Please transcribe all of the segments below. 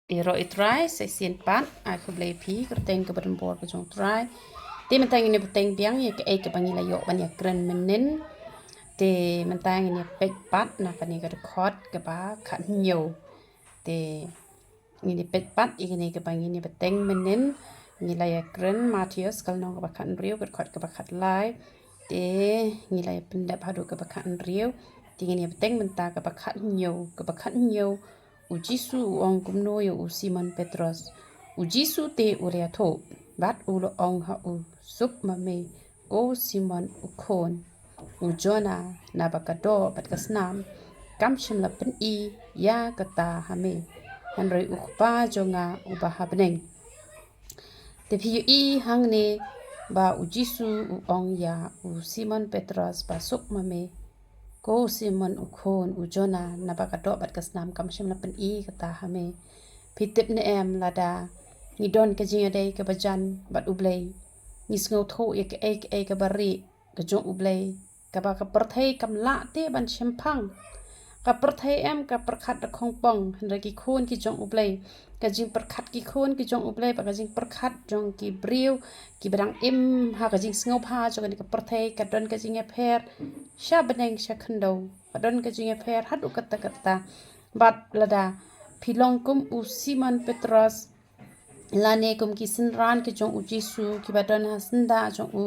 Iro itrai se sien pat aku blai pi kerteng ke berembor ke jong trai te mentang ini beteng biang ya ke ke bangi la yo ban ya kren menen te mentang ini pek pat na pani ke khot ke ba khat nyo te ini pek pat ini ke bangi ini beteng menen ni la ya kren Matius kal nong ke ba khat riu ke khot ke ba khat lai te ni la ya pendap hadu ke ba khat riu te ini beteng menta ke ba khat nyo Ujisu ong kumno yo u Simon Petros. Ujisu te urea tho. Bat ulo ong ha u sup mame o Simon u kon. U Jona na bakado bat kasnam. Kam shim la pen I ya kata hame. Henry u kpa jonga u bahabneng. Te piyu I hang ne ba ujisu u ong ya u Simon Petros ba sup mame. Ko Simon ukon ujona na bakado bat kasnam kam shim na pen I kata hame pitip ne em lada ni don ke jinga dei ke bajan bat ublei ni sngo tho ye ke ke bari ke jong ublei ka ba ka perthei kam la te ban shempang ka perthei em ka perkhat da khong pong hra ki khon ki jong ublei ka jing perkhat ki khon ki jong ublei ba ka jing perkhat jong ki briu ki brang im ha ka jing sngo pha jong ka perthei ka don ka jing pher sha beneng sha khando ka don ka jing pher hat u kata kata bat lada pilong kum u Simon Petros lane kum ki sinran ki jong u Jisu ki badon ha sinda jong u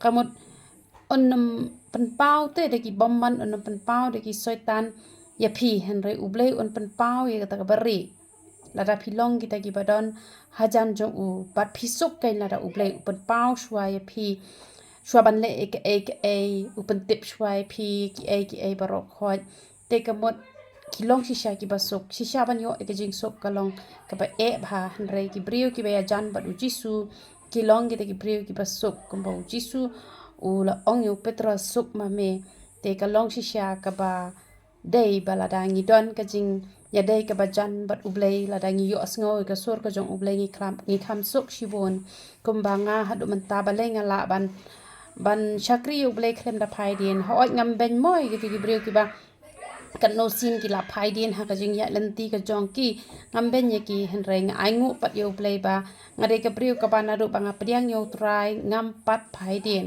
kamut onam penpau te de ki bomban onam penpau de ki soitan ya pi henry ublei on penpau ya kata beri lada pilong kita ki badon hajan jong u bat pisuk kain lada ublei penpau shwa ya pi shwa ban le e u pentip shwa ya pi ki barok khot te kamut kilong shisha ki basuk shisha ban yo ke jing sok kalong ka ba e bha henry ki brio ki ba jan bat u Jisu kilong kita ki brio ki basuk kumba u Jisu ula ong yu Petra sup mame te ka long shisha ka ba dei balada ngi don ka jing ya dei ka ba jan bat ublei lada ngi yo asngo ka sur ka jong ublei ngi kham suk shibon kumba nga hadu menta baleng ala ban shakri ublei klem da phai din ho ngam ben moi ki breu ki ba kan no sin ki la phai din ha ka jing ya lenti ka jong ki ngam ben ye ki henreng aingu pat yo ublei ba ngade ka breu ka ba na ru ba nga priang yo trai ngam pat phai din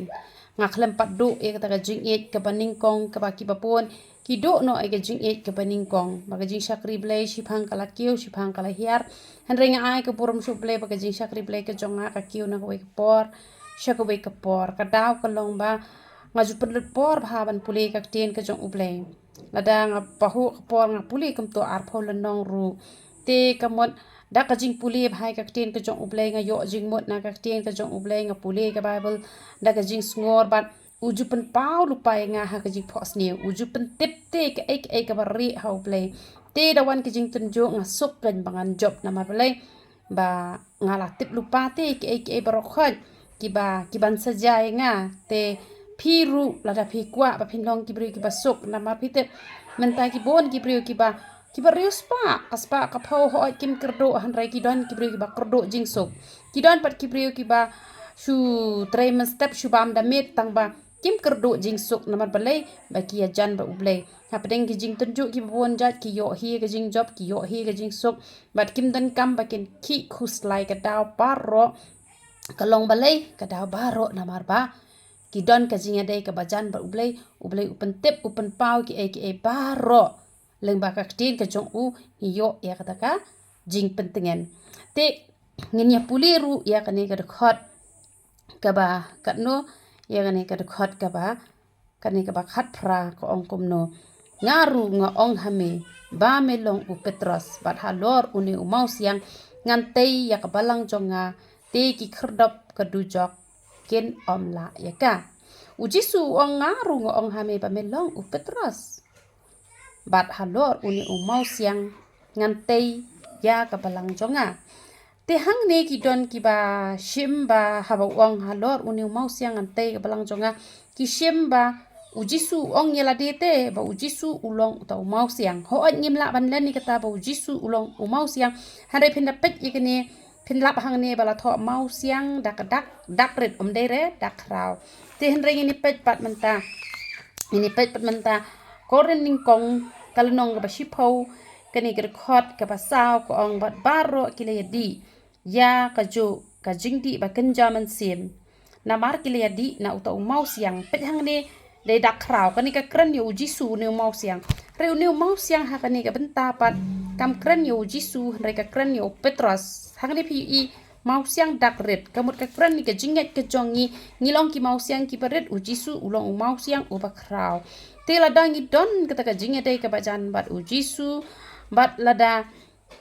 ngak lem pat do e kata jing et ke baning kong ke baki bapon ki do no e ke jing et ke baning kong baga jing shakri blai shipang kala kiu shipang kala hiar henring ai ke purum shu blai baga jing shakri blai ke jonga ka kiu na ko ke por shako be ke por ka daw ka long ba ngaju pedlet por bhaban puli ka ten ke jong ublai lada nga pahu por nga puli kum to ar phol nong ru te kamot da ka jing puli bhai ka ten ka jong ublei nga yo jing mot na ka ten ka jong ublei nga puli ka bible da ka jing ngor bat uju pen pau lupai nga ha ka jing phos ni uju pen tip te ka ka bari ha ublei te da wan ka jing tunjo nga sup kan bangan job na mar blai ba nga la tip lupa te ka barok khot ki ban saja nga te piru lada pi kwa ba pinlong ki bri ki basuk na ma pite menta ki bon ki bri ki ba rius pa kaspa ka phau ho kim kerdo han rai ki don ki bri ki ba kerdo jing sok ki don pat ki bri ki ba shu tremen step shu bam da met tang ba kim kerdo jing sok na mar balai ba ki jan ba ublei ha pedeng ki jing tunju ki bon jat ki yo hi ka jing job ki yo hi ka jing sok bat kim dan kam ba ken ki khus lai ka daw paro kalong balai ka daw baro na mar ba ki don ka jinga dei ka bajan ba ublei upen tip upen pau ki e baro leng ba ka tin ka jong u yo ya kata ka jing pentengen te ngin ya puliru ya ka ne ka khot ka ba ka no ya ka ne ka khot ka ba khat phra ko ong kum no ngaru nga ong hame ba melong u Petros bat halor uni u mau siang ngan tei ya ka balang jonga te ki khrdop ka dujok ken omla ya ka ujisu ong ngaru ngo ong hame ba melong u Petros bat halor uni u mau siang ngan tei ya ka balang jonga te hang ne ki don ki ba shim ba haba ong halor uni u mau siang ngan tei ka balang jonga ki shim ba ujisu ong yela dete ba ujisu ulong ta u mau siang ho ngim la ban len ni kata ba ujisu ulong u mau siang hare pinda pet ikene pin lap hang ne bala tho mau siang dak ret dere dak raw te henreng ini pet pat menta koren ning kong kalnong ba shipau kani kerkhot ke pasau ko ong bat baro kile yadi ya kajo kajingdi ba kenjaman sim namar kile yadi na uta mau siang pet hang ni de dak krau kani ka kren yo jisu ne mau siang reu ne mau siang ha kani ka bentapat kam kren yo jisu re ka kren yo petros hang ni pi i mau siang dak red kamut ka kren ni ka jinget ke jongi ngilong ki mau siang ki paret ujisu ulong mau siang uba krau te lada ngi don kata ka jinget dai ka bajan bat ujisu bat lada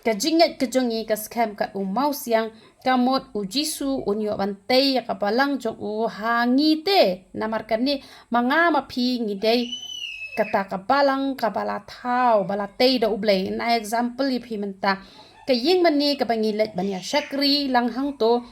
ka jinget ke jongi ka scam ka mau siang kamut ujisu unyo bantei ya kapalang jong hangi te namarkan ni mangama pi ngi dai kata kapalang kapala thau balatei da ublei na example i pi menta ka ying mani ka bangilet bania shakri lang hang to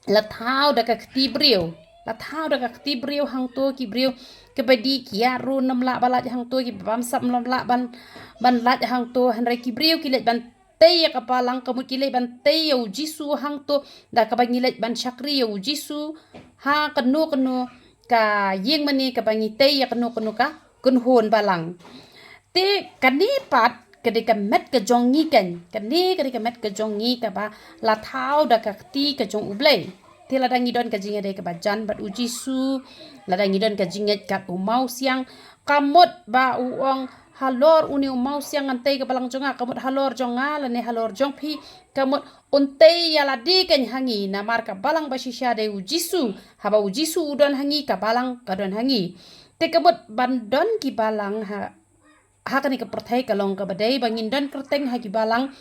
la thau da ka tibriu la thau da ka tibriu hang to ki briu ke badi kia ru nam la balat hang to ki bam sap nam la ban lat hang to hanrai ki briu ki let ban tei ka palang kamut ki let ban tei yo jisu hang to da ka bangilet ban shakri yo jisu ha kanu ka ying mani ka bangi tei ya kanu ka kun hon balang te kani pat ketika met ke jongi kan kani ketika met ke jongi ka ba la thau da ka ti ka jong ublei te la dangi don ka jinga de ka ba jan bat uji su la dangi don ka jinget ka mau siang kamut ba uong halor uni mau siang antai ka balang jonga kamut halor jonga la ne halor jong pi kamut untai ya la di kan hangi na mar ka balang ba shisha de uji su haba uji su udon hangi ka balang ka don hangi te kamut bandon ki balang ha kani ka perthai kalong ka badai bangin dan kerteng ha ki balang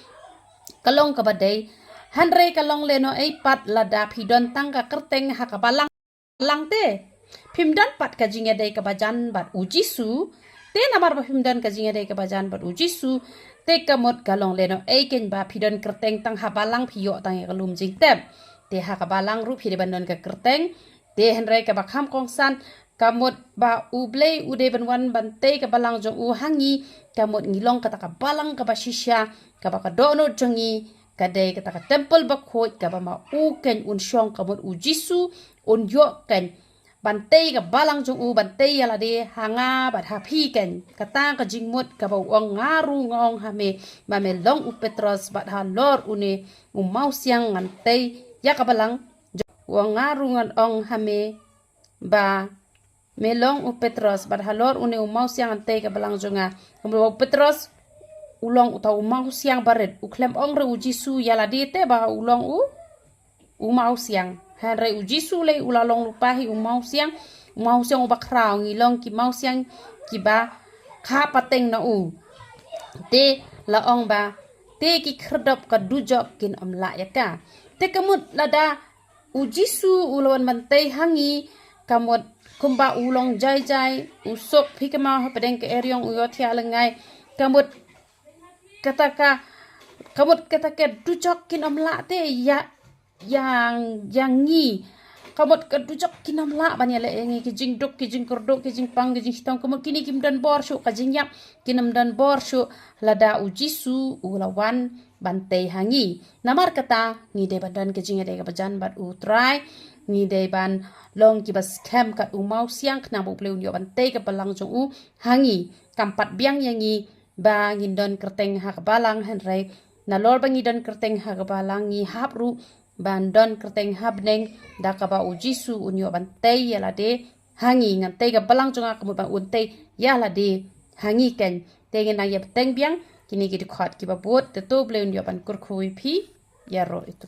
kalong ka badai hanre kalong leno ai pat lada phidon tang ka kerteng ha ka balang lang te phimdan pat ka jinga dai ka bajan bat ujisu te namar ba phimdan ka jinga dai ka bajan bat ujisu te kamot kalong leno ai ken ba phidon kerteng tang ha balang phiyo tang ka lum jing tem te ha ka balang ru phide bandon ka kerteng te hanre ka bakham kongsan kamut ba ublei ude banwan bante ka balang jong u hangi kamut ngilong kata ka balang ka bashisha ka ba ka dono jongi kadai kata ka temple ba khoi ka ba ma u ken un shong kamut u jisu un yo ken bante ka balang jong u bante yala de hanga ba happy ken kata ka jingmut ka ba ong ngaru ngong hame ba me long u petros ba ha lor une mau siang ngante ya ka balang ong ngaru ngon ong hame ba melong u petros bar halor une mau siang ante ka balang jonga u petros ulong utau mau siang baret u klem ong re uji su yala dete ba ulong u mau siang han re uji su le ulalong lupahi u mau siang u bakrao ngilong ki mau siang ki ba kha pateng na u te la ong ba te ki khrdop ka dujok kin omla ya ka te kamut lada uji su ulon mantei hangi kamut kumba ulong jai usok pikema pedeng ke eriong uyo tia lengai kamut kataka dujok kin omla te ya yang ngi kamut ka dujok kin omla banya le ngi kijing dok kijing kordok kijing pang kijing hitong kamut kini kim dan bor shu kajing yap kinam dan bor shu lada ujisu ulawan bantai hangi namar kata ngi de badan kijing de ka bajan bat utrai ni de ban long ki bas kem kat mau siang kna bu pleu nyo ban te ka balang jong u hangi kampat biang yangi ba ngindon kerteng ha ka balang han rei na lor ba ngidon kerteng ha ka balang ngi hap ru ban don kerteng hab neng da ka ba ujisu unyo ban te yala de hangi ngan te ka balang jong ka mu ba un te yala de hangi ken te ngen na yep teng biang kini ki khot ki ba bot te to pleu nyo ban kur khui phi ya ro itu